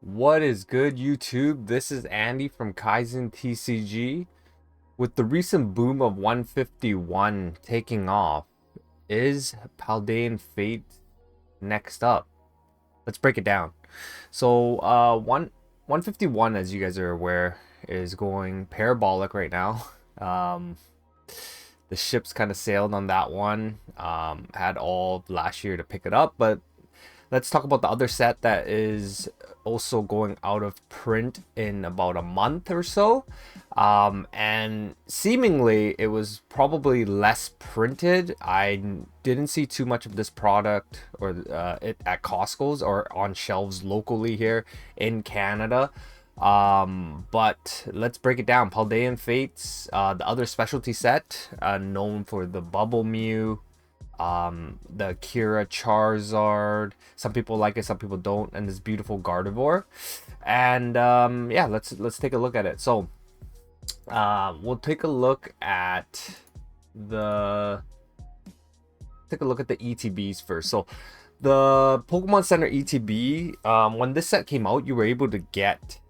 What is good, YouTube? This is Andy from kaizentcg. With the recent boom of 151 taking off, is Paldean Fate next up? Let's break it down. So, 151, as you guys are aware, is going parabolic right now. Um, the ships kind of sailed on that one. Had all of last year to pick it up, but let's talk about the other set that is also going out of print in about a month or so. And seemingly it was probably less printed. I didn't see too much of this product or it at Costco's or on shelves locally here in Canada. But let's break it down. Paldean Fates, the other specialty set, known for the Bubble Mew, the Kira Charizard. Some people like it, some people don't, and this beautiful Gardevoir. And yeah, let's take a look at it. So we'll take a look at the ETBs first. So the Pokemon Center ETB, when this set came out, you were able to get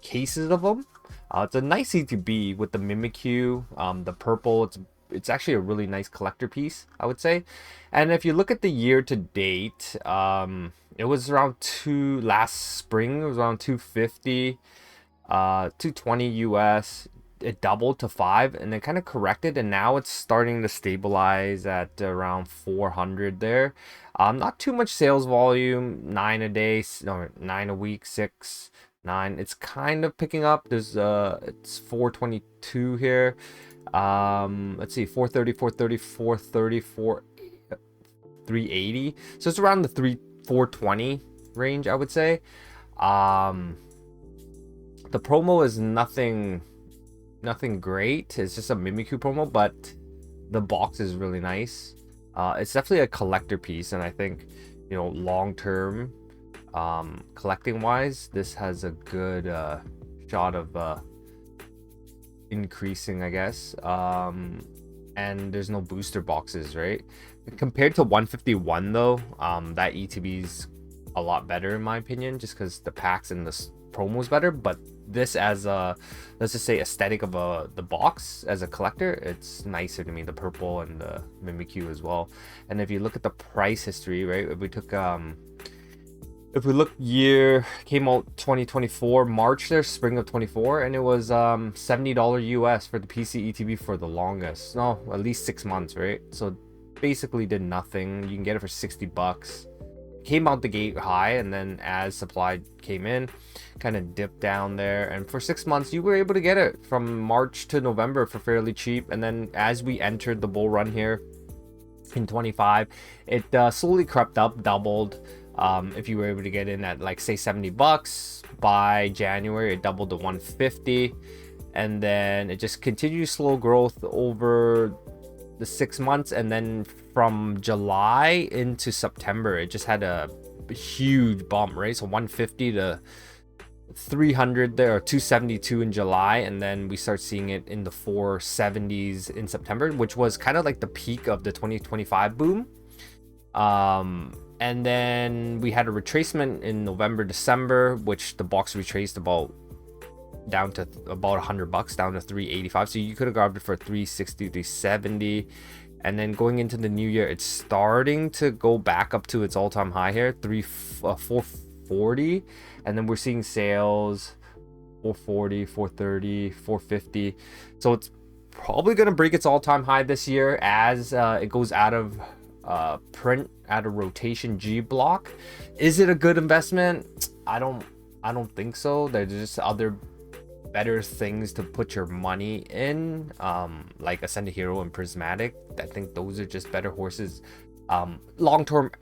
cases of them. It's a nice ETB with the Mimikyu, the purple. It's actually a really nice collector piece, I would say. And if you look at the year to date, it was around last spring. It was around 250, 220 US. It doubled to 5 and then kind of corrected, and now it's starting to stabilize at around 400 there. Not too much sales volume, 9 a day, no, 9 a week, 6, 9. It's kind of picking up. There's it's 422 here. Let's see, 430, 430, 430, 380. So it's around the 420 range, I would say. The promo is nothing great. It's just a Mimikyu promo, but the box is really nice. It's definitely a collector piece, and I think, you know, long term, collecting wise, this has a good shot of increasing, I guess. And there's no booster boxes, right? Compared to 151 though, that ETB's a lot better in my opinion, just because the packs and the promos better. But this, as a, let's just say, aesthetic of the box as a collector, it's nicer to me, the purple and the Mimikyu as well. And if you look at the price history, right, if we look, year came out 2024 March there, spring of 24, and it was $70 US for the PC ETB for the longest, no, at least 6 months, right? So basically did nothing. You can get it for 60 bucks. Came out the gate high, and then as supply came in, kind of dipped down there, and for 6 months you were able to get it from March to November for fairly cheap. And then as we entered the bull run here in 25, it slowly crept up, doubled. If you were able to get in at, like, say, 70 bucks, by January it doubled to 150, and then it just continued slow growth over the 6 months. And then from July into September, it just had a huge bump, right? So 150 to 300 there, or 272 in July, and then we start seeing it in the 470s in September, which was kind of like the peak of the 2025 boom. And then we had a retracement in November, December, which the box retraced about down to about 100 bucks, down to 385. So you could have grabbed it for 360, 370. And then going into the new year, it's starting to go back up to its all-time high here, 440. And then we're seeing sales 440, 430, 450. So it's probably going to break its all-time high this year as it goes out of print, at a rotation G block. Is it a good investment? I don't think so. There's just other better things to put your money in, like Ascended Hero and Prismatic. I think those are just better horses, long term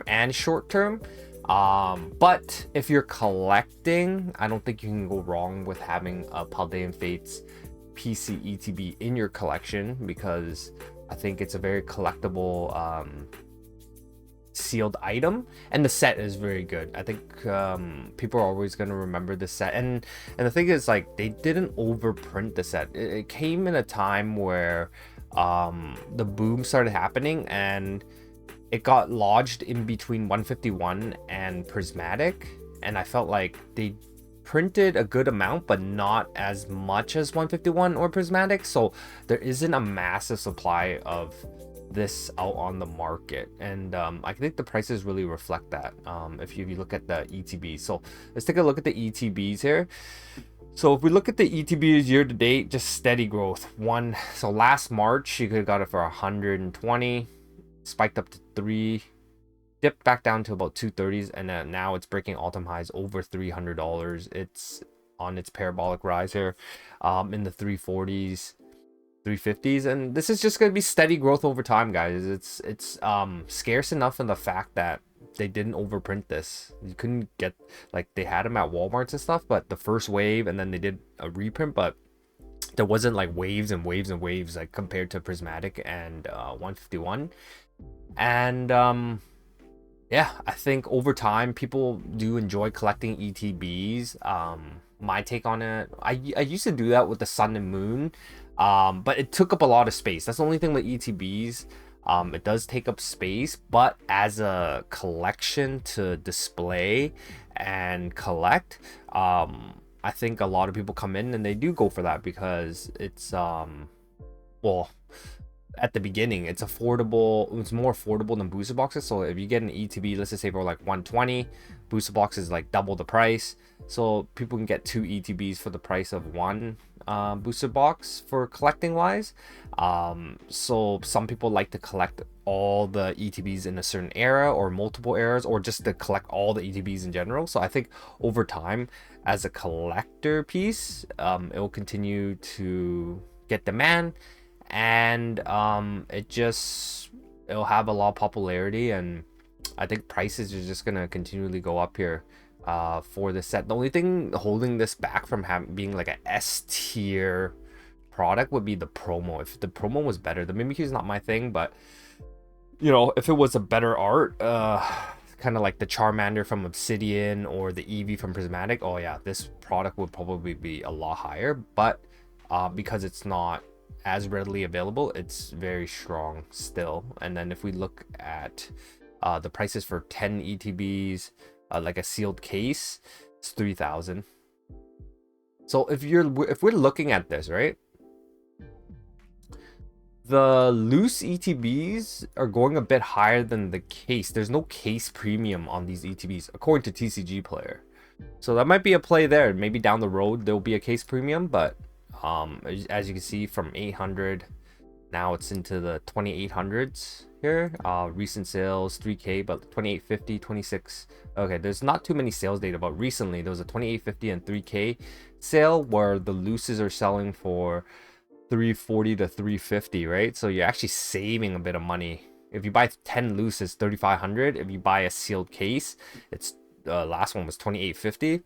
and short term. But if you're collecting, I don't think you can go wrong with having a Paldean Fates PC ETB in your collection, because I think it's a very collectible sealed item, and the set is very good. I think people are always going to remember the set, and the thing is, like, they didn't overprint the set. It came in a time where the boom started happening, and it got lodged in between 151 and Prismatic, and I felt like they printed a good amount, but not as much as 151 or prismatic. So there isn't a massive supply of this out on the market, and I think the prices really reflect that. If you look at the ETB, so let's take a look at the ETBs here. So if we look at the ETBs year to date, just steady growth. So last March you could have got it for 120, spiked up to 3, dipped back down to about 230s, and now it's breaking all-time highs over $300. It's on its parabolic rise here, in the 340s, 350s, and this is just going to be steady growth over time, guys. It's scarce enough in the fact that they didn't overprint this. You couldn't get, like, they had them at Walmarts and stuff, but the first wave, and then they did a reprint, but there wasn't like waves and waves and waves like compared to prismatic and 151. And yeah, I think over time people do enjoy collecting ETBs. My take on it, I used to do that with the sun and moon, but it took up a lot of space. That's the only thing with ETBs. It does take up space, but as a collection to display and collect, I think a lot of people come in and they do go for that because it's well, at the beginning it's affordable. It's more affordable than booster boxes. So if you get an ETB, let's just say for like 120, booster box is like double the price, so people can get 2 ETBs for the price of one booster box for collecting wise. So some people like to collect all the ETBs in a certain era or multiple eras, or just to collect all the ETBs in general. So I think over time, as a collector piece, it will continue to get demand, and it'll have a lot of popularity, and I think prices are just gonna continually go up here for this set. The only thing holding this back from being like an S tier product would be the promo. If the promo was better, the Mimikyu is not my thing, but you know, if it was a better art, kind of like the Charmander from Obsidian or the Eevee from Prismatic, oh yeah, this product would probably be a lot higher. But because it's not as readily available, it's very strong still. And then if we look at the prices for 10 ETBs, like a sealed case, it's 3,000. So if we're looking at this, right, the loose ETBs are going a bit higher than the case. There's no case premium on these ETBs according to TCG Player, so that might be a play there. Maybe down the road there'll be a case premium, but as you can see, from 800 now it's into the 2800s here. Recent sales 3K, but 2850, 26. Okay, there's not too many sales data, but recently there was a 2850 and 3K sale where the looses are selling for 340 to 350, right? So you're actually saving a bit of money. If you buy 10 looses, 3500. If you buy a sealed case, it's last one was 2850.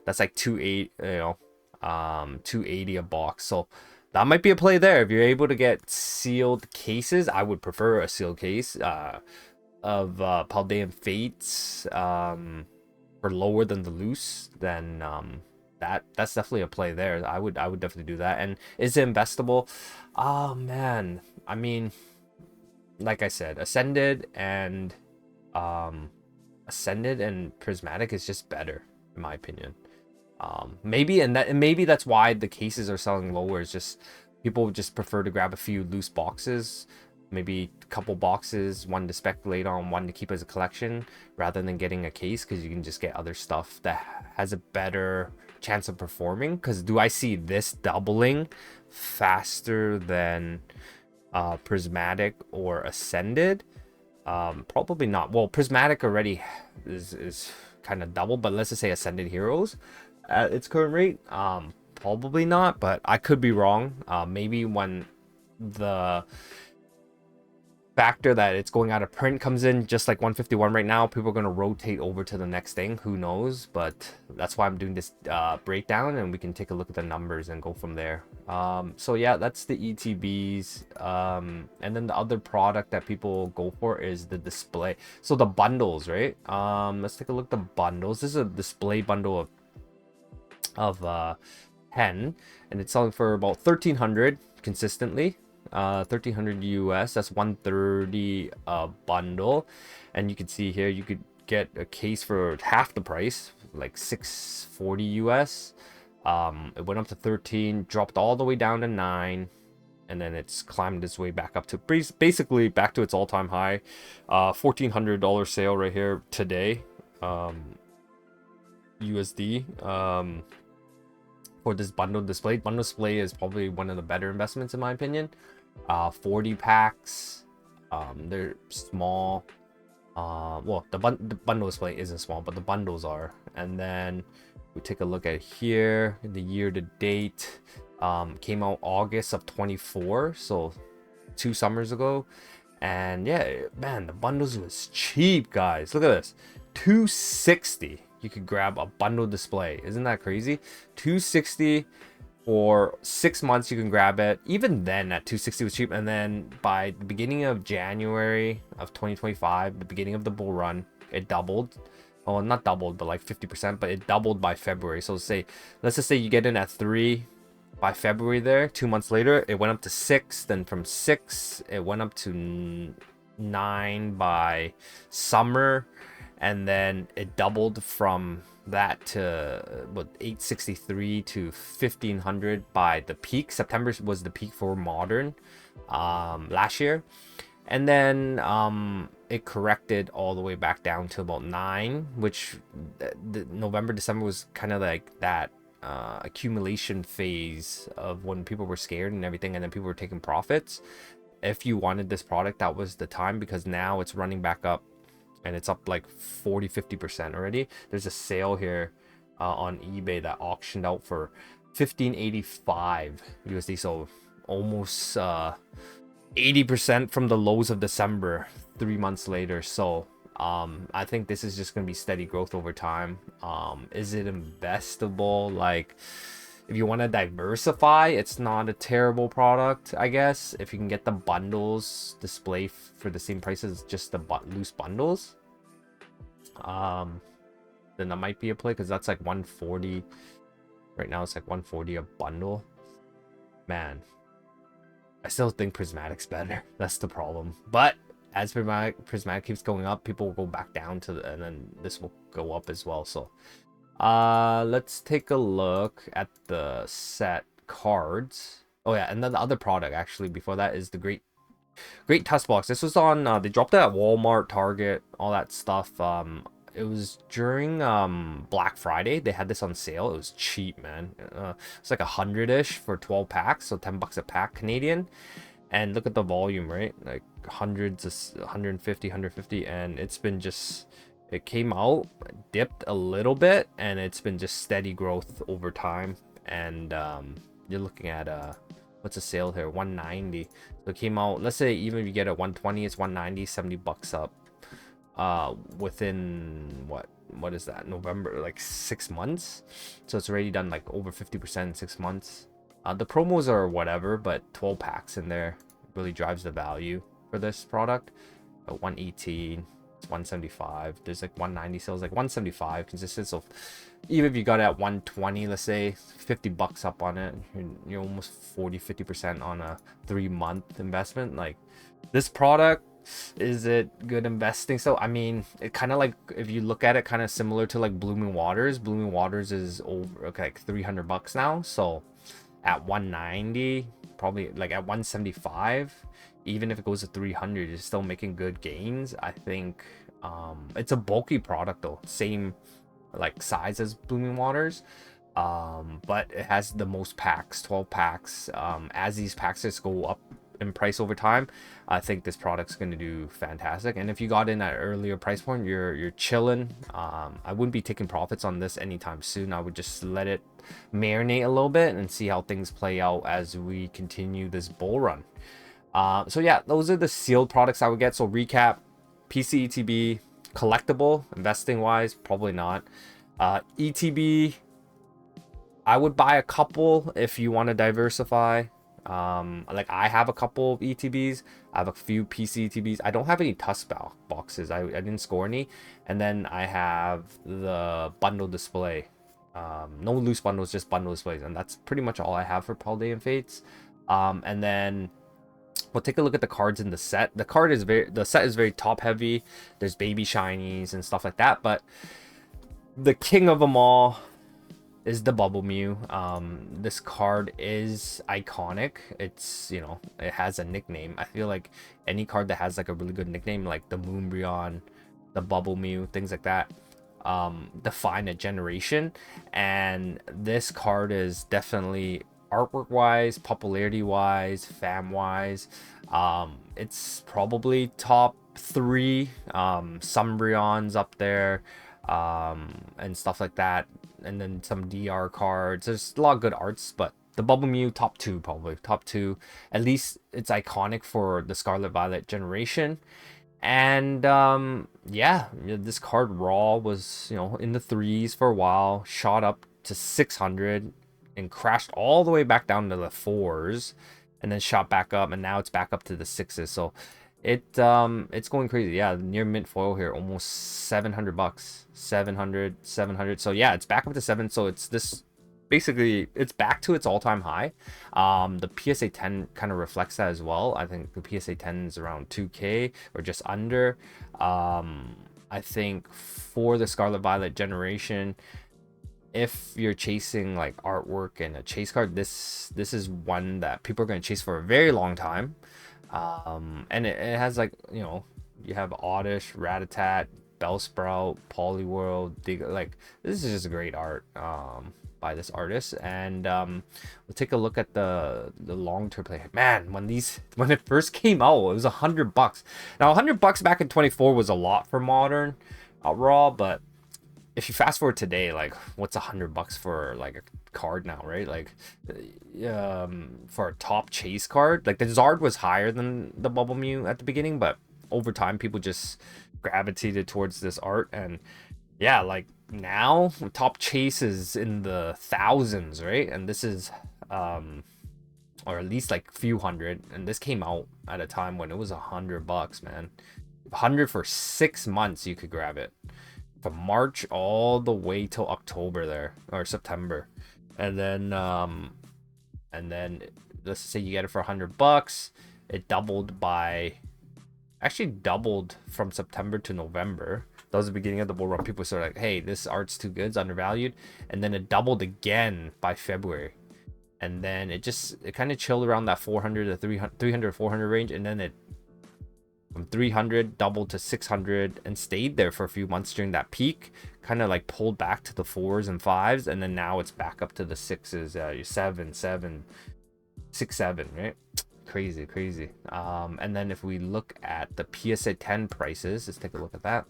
That's like 280 a box. So that might be a play there. If you're able to get sealed cases, I would prefer a sealed case of Paldean Fates for lower than the loose. Then that's definitely a play there. I would definitely do that. And is it investable? Oh man, I mean, like I said, Ascended and Prismatic is just better in my opinion. Maybe that's why the cases are selling lower. It's just people would just prefer to grab a few loose boxes, maybe a couple boxes, one to speculate on, one to keep as a collection, rather than getting a case, because you can just get other stuff that has a better chance of performing. Because do I see this doubling faster than Prismatic or Ascended? Probably not. Well, Prismatic already is kind of double, but let's just say Ascended Heroes at its current rate, probably not, but I could be wrong. Maybe when the factor that it's going out of print comes in, just like 151 right now, people are going to rotate over to the next thing. Who knows? But that's why I'm doing this breakdown, and we can take a look at the numbers and go from there. So yeah, that's the ETBs. And then the other product that people go for is the display. So the bundles, right? Let's take a look at the bundles. This is a display bundle of 10, and it's selling for about 1,300 consistently. 1,300 US. That's 130 a bundle, and you can see here you could get a case for half the price, like 640 US. It went up to 13, dropped all the way down to 9, and then it's climbed its way back up to basically back to its all-time high. $1,400 sale right here today, USD, for this bundled display. Bundled display is probably one of the better investments in my opinion. 40 packs. They're small. Well, the bundle display isn't small, but the bundles are. And then we take a look at here, the year to date. Came out August of 24, so 2 summers ago. And yeah, man, the bundles was cheap, guys. Look at this, $260. You could grab a bundle display. Isn't that crazy? $260 for 6 months. You can grab it. Even then, at $260 was cheap. And then by the beginning of January of 2025, the beginning of the bull run, it doubled. Oh, not doubled, but like 50%. But it doubled by February. So let's just say you get in at 3 by February. There, 2 months later, it went up to 6. Then from 6, it went up to 9 by summer. And then it doubled from that to what, 863 to 1500 by the peak. September was the peak for modern last year. And then it corrected all the way back down to about 9, which the November, December was kind of like that accumulation phase of when people were scared and everything, and then people were taking profits. If you wanted this product, that was the time, because now it's running back up. And it's up like 40-50% already. There's a sale here on eBay that auctioned out for 1585 USD. So almost 80% from the lows of December 3 months later. So I think this is just going to be steady growth over time. Is it investable? Like, if you want to diversify, it's not a terrible product, I guess. If you can get the bundles display for the same price as just the loose bundles, then that might be a play, because that's like 140 right now. It's like 140 a bundle. Man, I still think Prismatic's better. That's the problem. But as Prismatic keeps going up, people will go back down to and then this will go up as well. So let's take a look at the set cards. Oh yeah, and then the other product actually before that is the Great Tusk Box. This was on they dropped it at Walmart, Target, all that stuff. It was during Black Friday. They had this on sale. It was cheap, man. It's like 100-ish for 12 packs, so $10 a pack Canadian. And look at the volume, right? Like hundreds of 150, and it's been just, it came out, dipped a little bit, and it's been just steady growth over time. And you're looking at what's a sale here, 190. So it came out, let's say even if you get it 120, it's 190, $70 up within what is that, November, like 6 months. So it's already done like over 50% in 6 months. The promos are whatever, but 12 packs in there really drives the value for this product. 118, it's 175. There's like 190 sales, like 175 consistent. So even if you got it at 120, let's say $50 up on it, you're almost 40-50% on a 3-month investment. Like, this product, is it good investing? So I mean, it kind of like, if you look at it, kind of similar to like Blooming Waters. Blooming Waters is over like $300 now. So at 190, probably like at 175, even if it goes to 300, you're still making good gains. I think it's a bulky product though, same like size as Blooming Waters, but it has the most packs, 12 packs. As these packs just go up in price over time, I think this product's going to do fantastic. And if you got in at an earlier price point, you're chilling. I wouldn't be taking profits on this anytime soon. I would just let it marinate a little bit and see how things play out as we continue this bull run. So yeah, those are the sealed products I would get. So recap: PC ETB, collectible, investing wise, probably not. ETB, I would buy a couple if you want to diversify. Like, I have a couple of ETBs. I have a few PC ETBs. I don't have any Tusk boxes. I didn't score any. And then I have the bundle display. No loose bundles, just bundle displays, and that's pretty much all I have for Paldean Fates. And then we'll take a look at the cards in the set. The set is very top heavy. There's baby shinies and stuff like that, but The king of them all is the Bubble Mew. This card is iconic. It's, you know, it has a nickname. I feel like any card that has like a really good nickname, like the Moonbryon, the Bubble Mew, things like that, define a generation. And this card is definitely, artwork wise, popularity wise, fam wise, it's probably top 3. Sumbreon's up there, and stuff like that, and then some DR cards. There's a lot of good arts, but the Bubble Mew top 2, probably top 2. At least it's iconic for the Scarlet Violet generation. And yeah, this card raw was, you know, in the 3s for a while, shot up to 600 and crashed all the way back down to the 4s, and then shot back up, and now it's back up to the 6s. So it's going crazy. Yeah, near mint foil here, almost 700 bucks, 700. So yeah, it's back up to 7. So it's this, basically it's back to its all-time high. The PSA 10 kind of reflects that as well. I think the PSA 10 is around 2k or just under. I think for the Scarlet Violet generation, if you're chasing like artwork and a chase card, this is one that people are going to chase for a very long time. And it has, like, you know, you have Oddish, Ratatat, Bellsprout, Poliwhirl. Like, this is just great art by this artist. And we'll take a look at the long-term play. Man, when it first came out, it was $100. Now, $100 back in 24 was a lot for modern raw, but if you fast forward today, like, what's $100 for like a card now, right? Like, for a top chase card, like the Zard was higher than the Bubble Mew at the beginning, but over time people just gravitated towards this art. And yeah, like now top chase is in the thousands, right? And this is or at least like few hundred, and this came out at a time when it was $100, man. 100 for 6 months, you could grab it from March all the way till October there, or September. And then let's say you get it for $100. It doubled by, actually doubled from September to November. That was the beginning of the bull run. People started like, hey, this art's too good, it's undervalued. And then it doubled again by February. And then it kind of chilled around that 400 to 300 400 range, and then it from 300 doubled to 600 and stayed there for a few months during that peak, kind of like pulled back to the 4s and 5s, and then now it's back up to the 6s, 6 7, right? Crazy. And then if we look at the PSA 10 prices, let's take a look at that.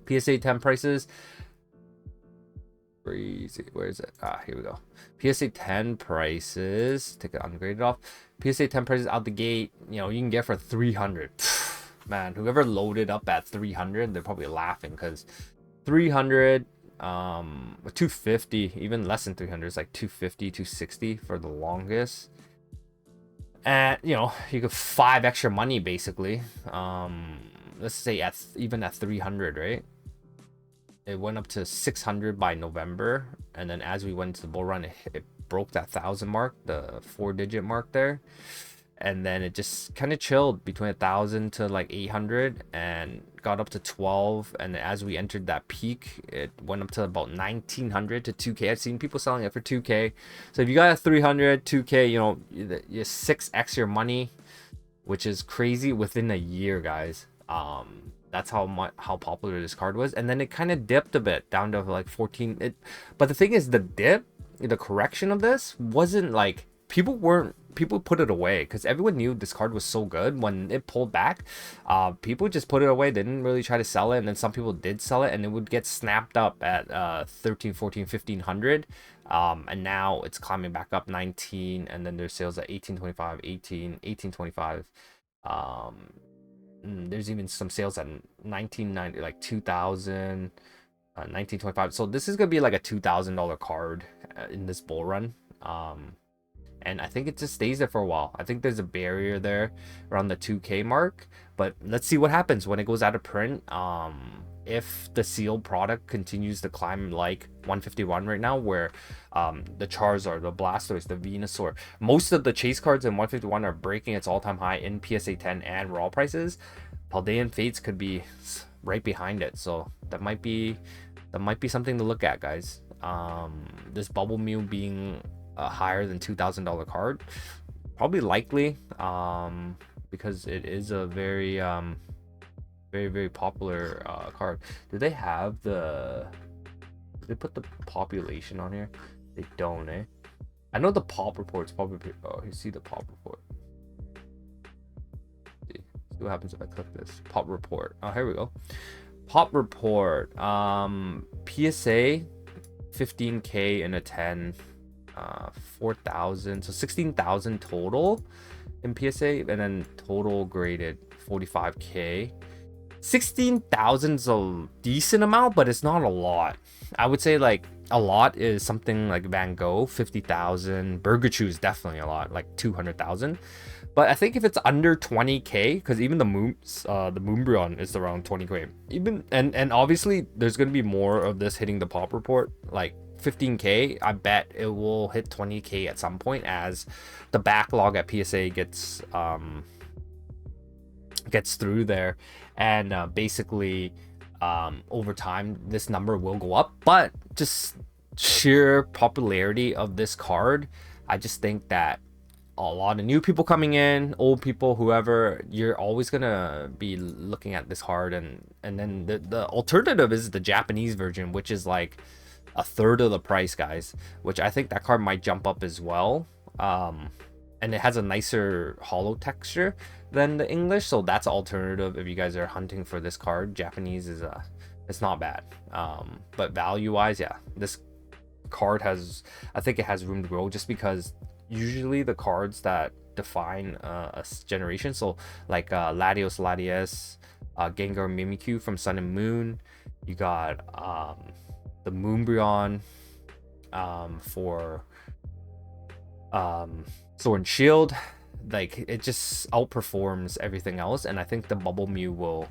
PSA 10 prices, crazy. Where is it? Here we go. PSA 10 prices, take it ungraded off. PSA 10 prices out the gate, you know, you can get for 300. Man, whoever loaded up at 300, they're probably laughing, because 300, 250, even less than 300 is like 250, 260 for the longest. And you know, you get 5 extra money basically. Let's say even at 300, right? It went up to 600 by November, and then as we went to the bull run, it broke that 1,000 mark, the 4-digit mark there, and then it just kind of chilled between 1,000 to like 800 and got up to 12. And as we entered that peak, it went up to about 1,900 to 2k. I've seen people selling it for 2k. So if you got a 300, 2k, you know, you 6x your money, which is crazy within a year, guys. That's how popular this card was. And then it kind of dipped a bit down to like 14. But the thing is, the dip, the correction of this wasn't like, people put it away because everyone knew this card was so good. When it pulled back, people just put it away. They didn't really try to sell it, and then some people did sell it, and it would get snapped up at 13, 14, 1500. And now it's climbing back up 19, and then there's sales at 1825, 1825. There's even some sales at 1990, like 2000, 1925. So this is gonna be like a $2,000 card in this bull run. And I think it just stays there for a while. I think there's a barrier there around the 2k mark, but let's see what happens when it goes out of print. If the sealed product continues to climb like 151 right now, where the Charizard, the Blastoise, the Venusaur, most of the chase cards in 151 are breaking its all-time high in PSA 10 and raw prices, Paldean Fates could be right behind it. So that might be that might be something to look at, guys. This Bubble Mew being a higher than $2,000 card, probably likely, because it is a very very popular card. Do they have the? Did they put the population on here? They don't, eh? I know the pop report's probably. Oh, you see the pop report. See what happens if I click this pop report. Oh, here we go. Pop report. PSA 15k in a 10, 4,000, so 16,000 total in PSA, and then total graded 45k. 16,000 is a decent amount, but it's not a lot. I would say like a lot is something like Van Gogh, 50,000. Burger Chew is definitely a lot, like 200,000. But I think if it's under 20k, because even the Moonbryon is around 20k. Even and obviously there's gonna be more of this hitting the pop report, like 15k. I bet it will hit 20k at some point as the backlog at PSA gets through there, and basically over time this number will go up. But just sheer popularity of this card, I just think that a lot of new people coming in, old people, whoever, you're always gonna be looking at this card. And then the alternative is the Japanese version, which is like a third of the price, guys, which I think that card might jump up as well. And it has a nicer hollow texture than the English, so that's an alternative if you guys are hunting for this card. Japanese is it's not bad, but value wise, yeah, this card has, I think it has room to grow, just because usually the cards that define a generation, so like Latios Latias, Gengar Mimikyu from Sun and Moon, you got the Moonbryon for Sword and Shield, like it just outperforms everything else. And I think the Bubble Mew will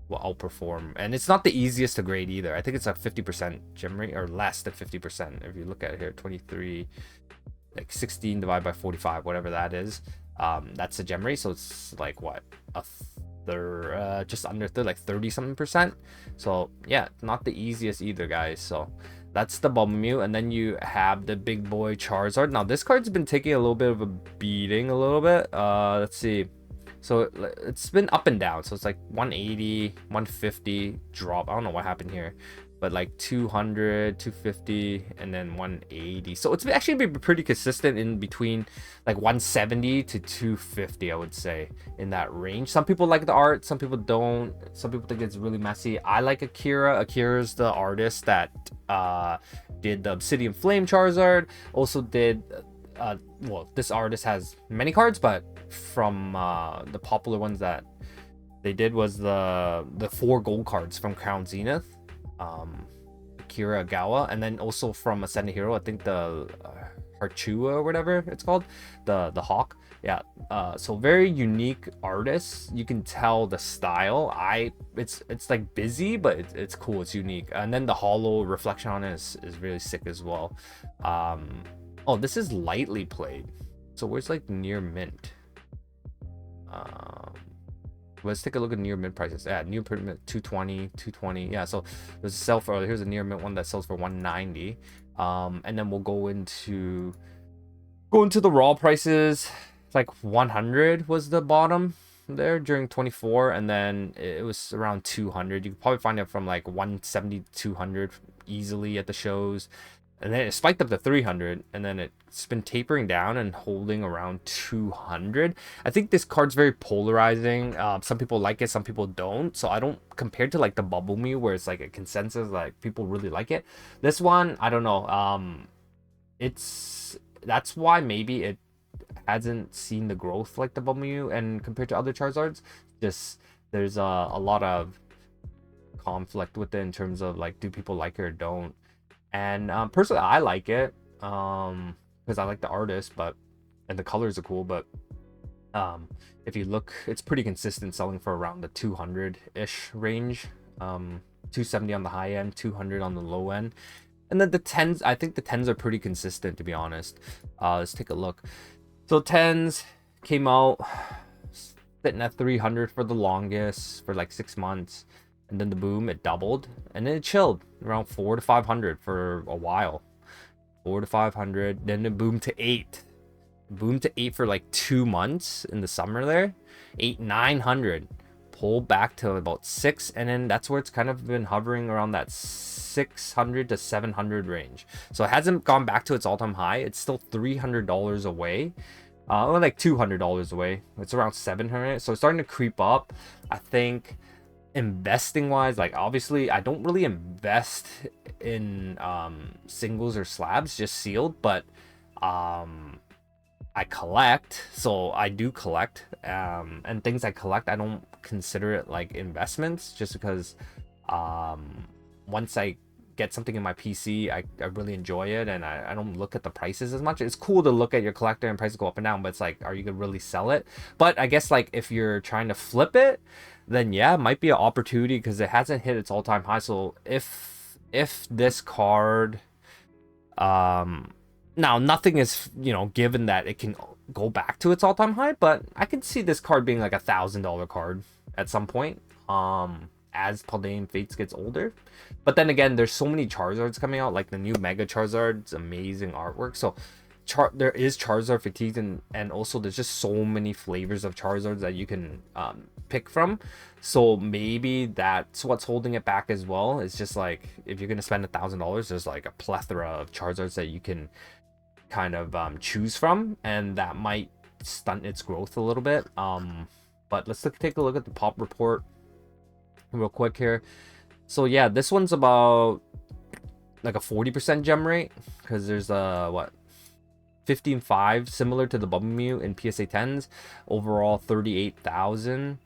outperform, and it's not the easiest to grade either. I think it's a 50% gem rate, or less than 50%. If you look at it here, 23, like 16 divided by 45, whatever that is, that's the gem rate. So it's like what, a third, just under third, like 30 something percent. So yeah, not the easiest either, guys. So that's the Bubble Mew. And then you have the big boy Charizard. Now this card's been taking a little bit of a beating a little bit. Let's see. So it's been up and down. So it's like 180, 150 drop. I don't know what happened here, but like 200, 250, and then 180. So it's actually been pretty consistent in between like 170 to 250, I would say, in that range. Some people like the art, some people don't. Some people think it's really messy. I like Akira. Akira's the artist that did the Obsidian Flame Charizard. Also did well, this artist has many cards, but from the popular ones that they did was the 4 gold cards from Crown Zenith, Akira Gawa, and then also from Ascended Hero, I think the Harchua or whatever it's called, the hawk. Yeah, so very unique artists. You can tell the style. It's like busy, but it's cool, it's unique. And then the hollow reflection on it is really sick as well. Oh, this is lightly played. So where's like near mint? Let's take a look at near mint prices. Yeah, near mint 220. Yeah, so there's a sell for, here's a near mint one that sells for 190. And then we'll go into the raw prices. It's like 100 was the bottom there during 24, and then it was around 200. You could probably find it from like 170 to 200 easily at the shows. And then it spiked up to 300, and then it's been tapering down and holding around 200. I think this card's very polarizing. Some people like it, some people don't. So I don't, compared to like the Bubble Mew, where it's like a consensus, like people really like it. This one, I don't know. That's why maybe it hasn't seen the growth like the Bubble Mew, and compared to other Charizards, just there's a lot of conflict with it in terms of like, do people like it or don't. And personally, I like it because I like the artist, and the colors are cool. But if you look, it's pretty consistent, selling for around the 200-ish range. 270 on the high end, 200 on the low end. And then the 10s, I think the 10s are pretty consistent, to be honest. Let's take a look. So 10s came out sitting at 300 for the longest, for like 6 months. and then the boom, it doubled, and then it chilled around 4 to 500 for a while. 4 to 500, then it boomed to 8. Boomed to 8 for like 2 months in the summer there. 900. Pulled back to about 6, and then that's where it's kind of been hovering around that 600 to 700 range. So it hasn't gone back to its all-time high. It's still $300 away. Or like $200 away. It's around 700. So it's starting to creep up. I think investing wise, like obviously I don't really invest in singles or slabs, just sealed, but I collect, so I do collect, and things I collect, I don't consider it like investments, just because once I get something in my PC, I really enjoy it, and I don't look at the prices as much. It's cool to look at your collector and prices go up and down, but it's like, are you gonna really sell it? But I guess like if you're trying to flip it, then yeah, it might be an opportunity because it hasn't hit its all-time high. So if this card, now nothing is, you know, given that it can go back to its all-time high, but I could see this card being like $1,000 card at some point, as Paldean Fates gets older. But then again, there's so many Charizards coming out, like the new Mega Charizard's amazing artwork. So there is Charizard fatigue, and also there's just so many flavors of Charizards that you can pick from. So maybe that's what's holding it back as well. It's just like, if you're gonna spend $1,000, there's like a plethora of Charizards that you can kind of choose from, and that might stunt its growth a little bit. But let's take a look at the pop report real quick here. So yeah, this one's about like a 40% gem rate, because there's a what, 15.5, similar to the Bubble Mew in PSA 10s. Overall 38,000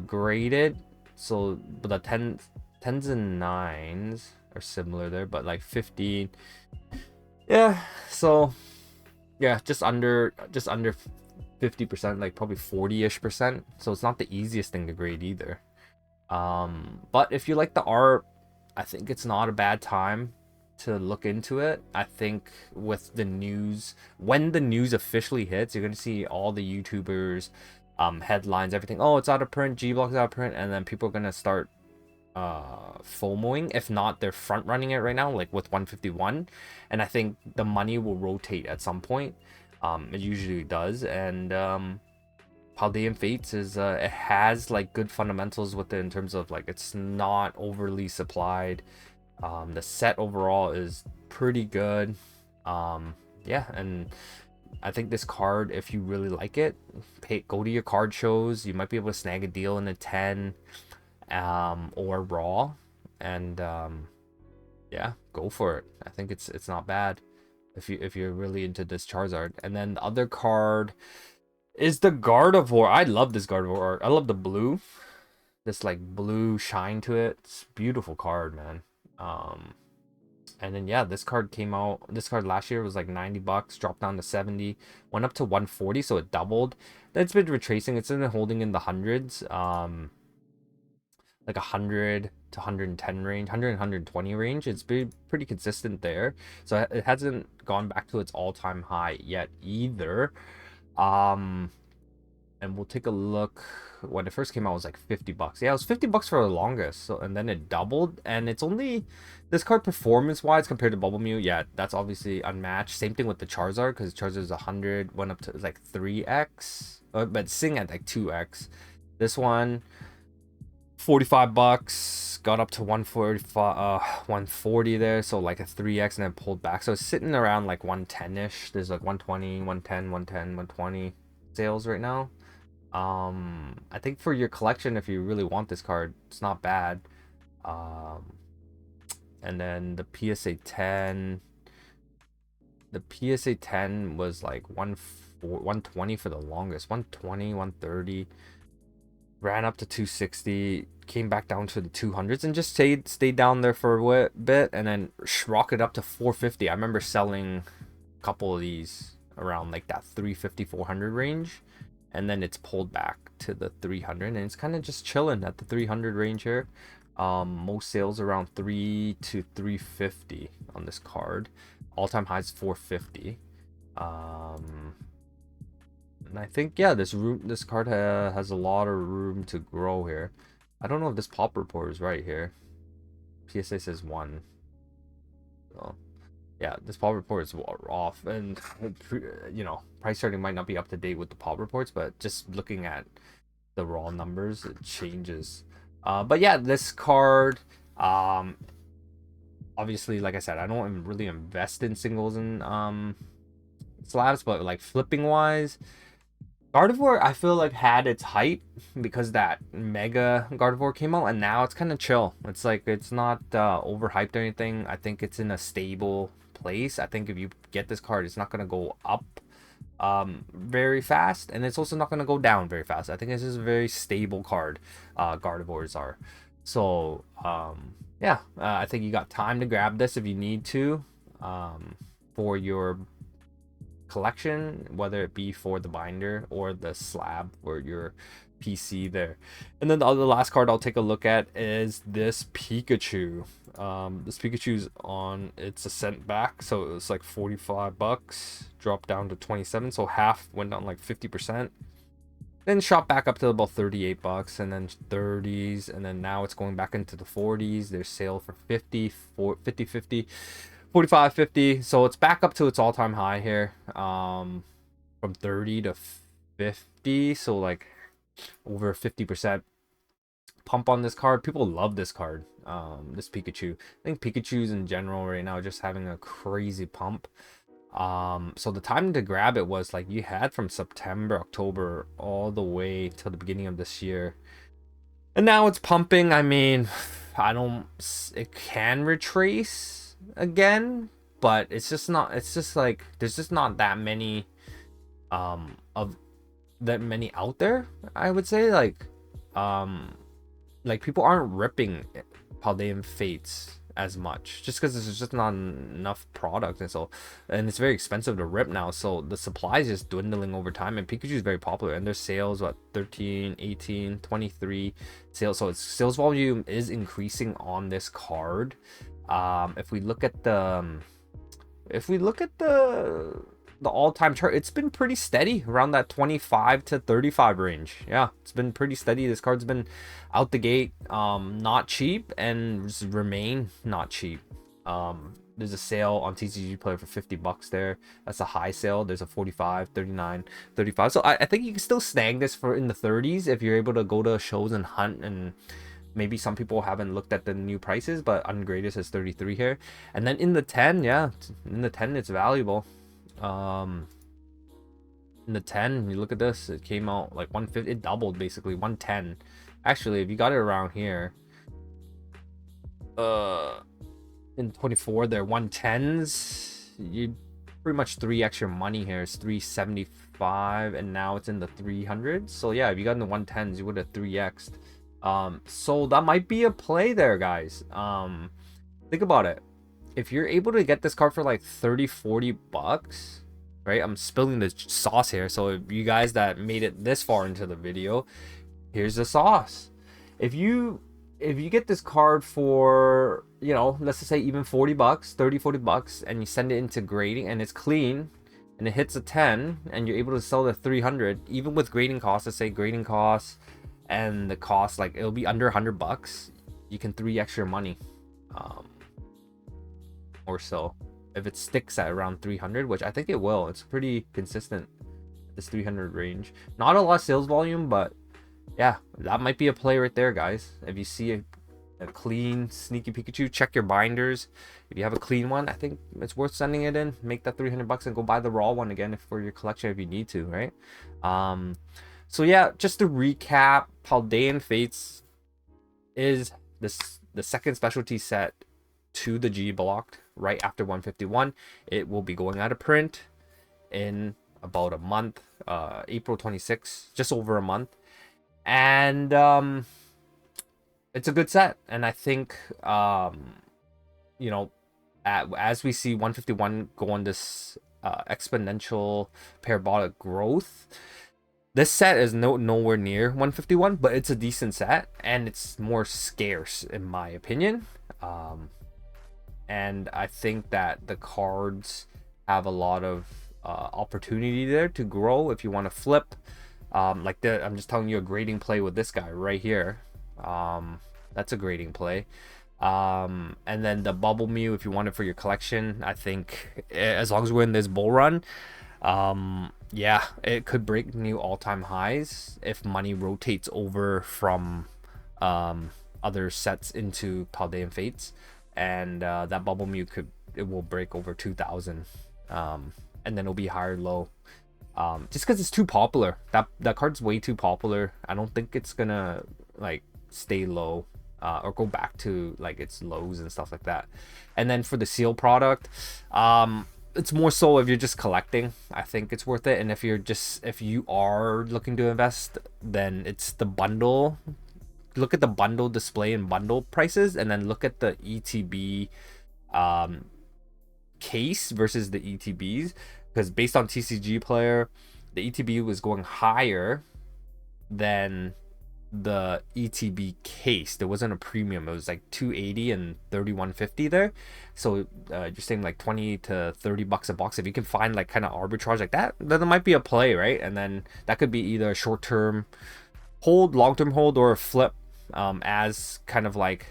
graded. So but the 10s and 9s are similar there, but like 15, yeah, so yeah, just under 50%, like probably 40-ish%. So it's not the easiest thing to grade either. But if you like the art, I think it's not a bad time to look into it. I think with the news, when the news officially hits, you're gonna see all the YouTubers, headlines, everything. Oh, it's out of print, G-Block's out of print, and then people are gonna start FOMOing. If not, they're front running it right now, like with 151, and I think the money will rotate at some point. It usually does, and Paldean Fates is it has like good fundamentals with it in terms of like it's not overly supplied. The set overall is pretty good. Yeah, and I think this card, if you really like it, go to your card shows. You might be able to snag a deal in a 10 or raw, and yeah, go for it. I think it's not bad if you're really into this Charizard. And then the other card is the Gardevoir. I love this Gardevoir. I love the blue, this like blue shine to it. It's a beautiful card, man. And then yeah, this card came out, this card last year was like 90 bucks, dropped down to 70, went up to 140, so it doubled. Then it's been retracing. It's been holding in the hundreds, like 100 to 110 range, 100 and 120 range. It's been pretty consistent there, so it hasn't gone back to its all-time high yet either. And we'll take a look. When it first came out, it was like 50 bucks. Yeah, it was 50 bucks for the longest. So, and then it doubled, and it's only, this card performance wise compared to Bubble Mew, yeah, that's obviously unmatched. Same thing with the Charizard, because Charizard's 100, went up to like 3x, but Sing at like 2x. This one, 45 bucks, got up to 140 there, so like a 3x, and then pulled back. So it's sitting around like 110-ish. There's like 120, 110, 110, 120 sales right now. I think for your collection, if you really want this card, it's not bad. And then the PSA 10, was like 120 for the longest, 120, 130, ran up to 260, came back down to the 200s, and just stayed down there for a bit, and then rocketed up to 450. I remember selling a couple of these around like that 350, 400 range, and then it's pulled back to the 300, and it's kind of just chilling at the 300 range here. Most sales around 3 to 350 on this card. All-time highs 450. And I think, yeah, this card has a lot of room to grow here. I don't know if this pop report is right here. PSA says 1. So yeah, this pop report is off, and you know, price charting might not be up to date with the pop reports, but just looking at the raw numbers, it changes. But yeah, this card, obviously, like I said, I don't really invest in singles and slabs, but like flipping wise, Gardevoir I feel like had its hype because that Mega Gardevoir came out, and now it's kind of chill. It's like it's not overhyped or anything. I think it's in a stable place. I think if you get this card, it's not gonna go up very fast, and it's also not gonna go down very fast. I think it's just a very stable card. Gardevoirs are. So yeah, I think you got time to grab this if you need to for your collection, whether it be for the binder or the slab for your PC there. And then the last card I'll take a look at is this Pikachu. This Pikachu's on, it's a cent back, so it was like 45 bucks, dropped down to 27, so half, went down like 50%, then shot back up to about 38 bucks, and then 30s, and then now it's going back into the 40s. There's sale for 50, 50, 45, 50, so it's back up to its all-time high here, from 30 to 50, so like over 50% pump on this card. People love this card, this Pikachu. I think Pikachu's in general right now just having a crazy pump. So the time to grab it was like you had from September, October, all the way till the beginning of this year, and now it's pumping. I mean, it can retrace again, but it's just not, it's just like there's just not that many of that many out there, I would say. Like people aren't ripping Paldean Fates as much just because there's just not enough product, and it's very expensive to rip now, so the supply is just dwindling over time. And Pikachu is very popular, and their sales, what, 13, 18, 23 sales, so its sales volume is increasing on this card. If we look at the all-time chart, it's been pretty steady around that 25 to 35 range. Yeah, it's been pretty steady. This card's been out the gate not cheap, and just remain not cheap. There's a sale on TCG Player for 50 bucks there. That's a high sale. There's a 45, 39, 35. So I think you can still snag this for in the 30s if you're able to go to shows and hunt. And maybe some people haven't looked at the new prices, but ungraded says 33 here. And then in the 10, yeah, in the 10 it's valuable. In the 10, you look at this, it came out like 150, it doubled basically, 110. Actually, if you got it around here, in 24, they're 110s. You pretty much 3x your money here. It's 375, and now it's in the 300s. So yeah, if you got in the 110s, you would have 3x'd. So that might be a play there, guys. Think about it. If you're able to get this card for like 30-40 bucks, right? I'm spilling the sauce here, so if you guys that made it this far into the video, here's the sauce. If you get this card for, you know, let's just say even 40 bucks, 30-40 bucks, and you send it into grading and it's clean and it hits a 10, and you're able to sell the 300, even with grading costs, let's say grading costs and the cost, like it'll be under 100 bucks, you can 3x your money. Or so, if it sticks at around 300, which I think it will. It's pretty consistent, this 300 range. Not a lot of sales volume, but yeah, that might be a play right there, guys. If you see a clean sneaky Pikachu, check your binders. If you have a clean one, I think it's worth sending it in. Make that 300 bucks and go buy the raw one again for your collection if you need to, right? So yeah, just to recap, Paldean Fates is the second specialty set to the G block right after 151. It will be going out of print in about a month, April 26, just over a month. And it's a good set, and I think you know, as we see 151 go on this exponential parabolic growth, this set is nowhere near 151, but it's a decent set, and it's more scarce in my opinion. And I think that the cards have a lot of opportunity there to grow if you want to flip. I'm just telling you a grading play with this guy right here. That's a grading play. And then the Bubble Mew, if you want it for your collection, I think as long as we're in this bull run, yeah, it could break new all-time highs if money rotates over from other sets into Paldean Fates, and that Bubble Mew it will break over 2,000, and then it'll be higher low. Just because it's too popular. That card's way too popular. I don't think it's gonna like stay low or go back to like its lows and stuff like that. And then for the seal product, it's more so if you're just collecting, I think it's worth it. And if you are looking to invest, then it's the bundle. Look at the bundle display and bundle prices, and then look at the ETB case versus the ETBs, because based on TCG player, the ETB was going higher than the ETB case. There wasn't a premium. It was like 280 and 3150 there. So you're saying like 20 to 30 bucks a box. If you can find like kind of arbitrage like that, then there might be a play, right? And then that could be either a short-term hold, long-term hold, or a flip, as kind of like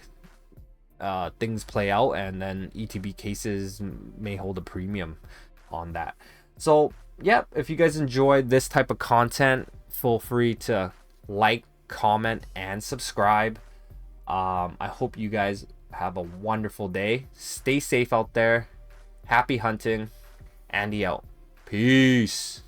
things play out, and then ETB cases may hold a premium on that. So yeah, if you guys enjoyed this type of content, feel free to like, comment, and subscribe. I hope you guys have a wonderful day. Stay safe out there. Happy hunting. Andy out. Peace.